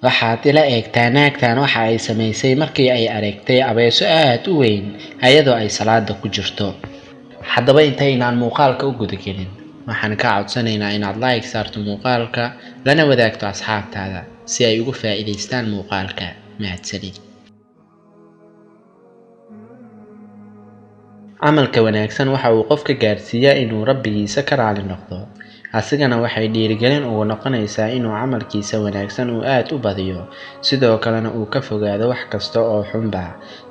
waxaad ila eegtaa naagtan waxa ay samaysay markii ay aragtay abeeso aad u weyn ayadoo ay salaada ku jirto. haddaba intaynaan muuqaalka u gudagelin waxaan kaa codsanaynaa inaad like saarto muuqaalka lana wadaagto asxaabtaada si ay uga faa'iidaystaan muuqaalka. mahadsanid. camalka wanaagsan waxa uu qofka gaarsiiyaa inuu rabbigiisa ka raali noqdo, asigana waxay dhiirigelin ugu noqonaysaa inuu camalkiisa wanaagsan uu aad u badiyo, sidoo kalena uu ka fogaado wax kasta oo xunba.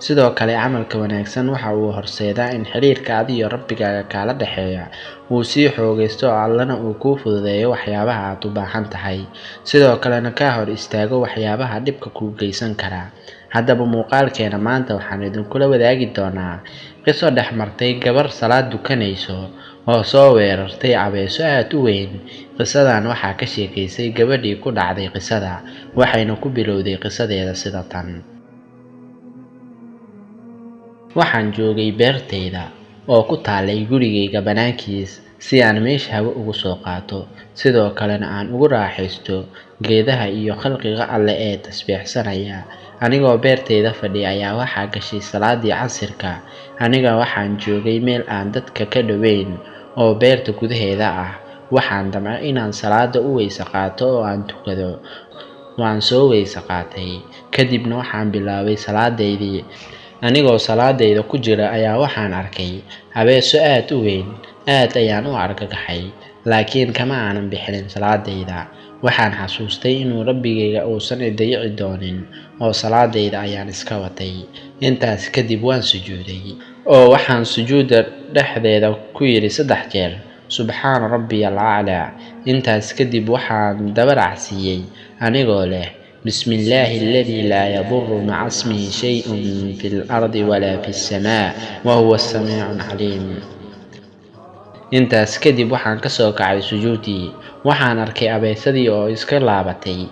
sidoo kale camalka wanaagsan waxa uu horseedaa in xiriirka adiga rabbigaaga kala dhaxeeya uu sii xoogaysto oo Allana uu kuu fududeeyo waxyaabaha aad u baahan tahay, sidoo kalena ka hor istaago waxyaabaha dhibka kuu geysan kara. haddaba muuqaalkeena maanta waxaan idinkula wadaagi doonaa qiso dhex martay gabar salaad dukanayso oo soo weerartay abeeso aad u weyn. qisadan waxaa ka sheekaysay gabadhii ku dhacday qisada, waxayna ku bilowday qisadeeda sida tan. waxaan joogay beertayda oo ku taalay gurigayga banaankiis si aan meesha hawo ugu soo qaato, sidoo kalena aan ugu raaxaysto geedaha iyo khalqiga Alle ee tasbiixsanaya. anigoo beertayda fadhiya ayaa waxaa gashay salaadii casirka. aniga waxaan joogay meel aan dadka ka dhoweyn oo beerta gudaheeda ah. waxaan damcay inaan salaada u weyse qaato oo aan tukado. waan soo weyse qaatay, kadibna waxaan bilaabay salaadeydii. anigoo salaadeyda ku jira ayaa waxaan arkay abeeso aad u weyn. aad ayaan u argagaxay, laakiin kama aanan bixin salaadeyda. waxaan xasuustay inuu rabbigayga uusan i dayici doonin oo salaadeyda ayaan iska watay. intaas kadib waan sujuuday oo waxaan sujuuda dhexdeeda ku yiri 3 jeer subxaana rabbiyal aclaa. intaas kadib waxaan dabaracsiiyey anigoo leh بسم الله الذي لا يضر مع اسمه شيء في الأرض ولا في السماء وهو السميع العليم. intaas kadib waxaan ka soo kacay sujuudii. waxaan arkay abeesadii oo iska laabatay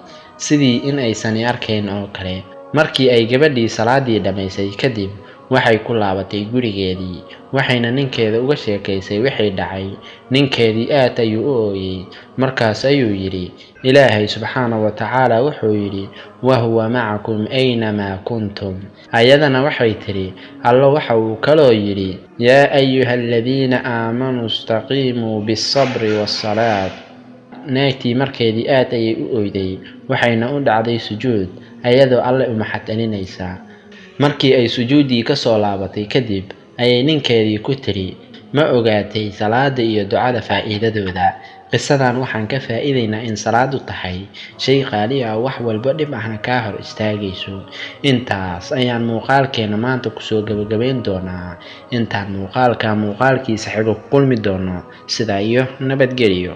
sidii in aysan arkayn oo kale. markii ay gabadhii salaadii dhamaysay kadib waxay ku laabatay gurigeedii, waxayna ninkeeda uga sheekaysay wixii dhacay. ninkeedii aad ayuu u ooyay, markaas ayuu yiri ilaahay subxaanahu wa tacaala wuxuu yiri wa huwa macakum aynamaa kuntum. ayadana waxay tiri Allo waxa uu kaloo yiri yaa ayuhalladhiina aamanuu istaqiimuu bis-sabri was-salaat. naagtii markeedii aad ayay u ooyday, waxayna u dhacday sujuud ayadoo Alle u mahadcelinaysa. markii ay sujuudii ka soo laabatay kadib ayay ninkeedii ku tiri ma ogaatay salaada iyo ducada faa'iidadooda. qisadan waxaan ka faa'iideynaa in salaadu tahay shay qaali ah, wax walba dhib ahna ka hor istaagayso. intaas ayaan muuqaalkeena maanta kusoo gabagabayn doonaa. intaan muuqaalkiisa xigo ku kulmi doono, sidaa iyo nabadgelyo.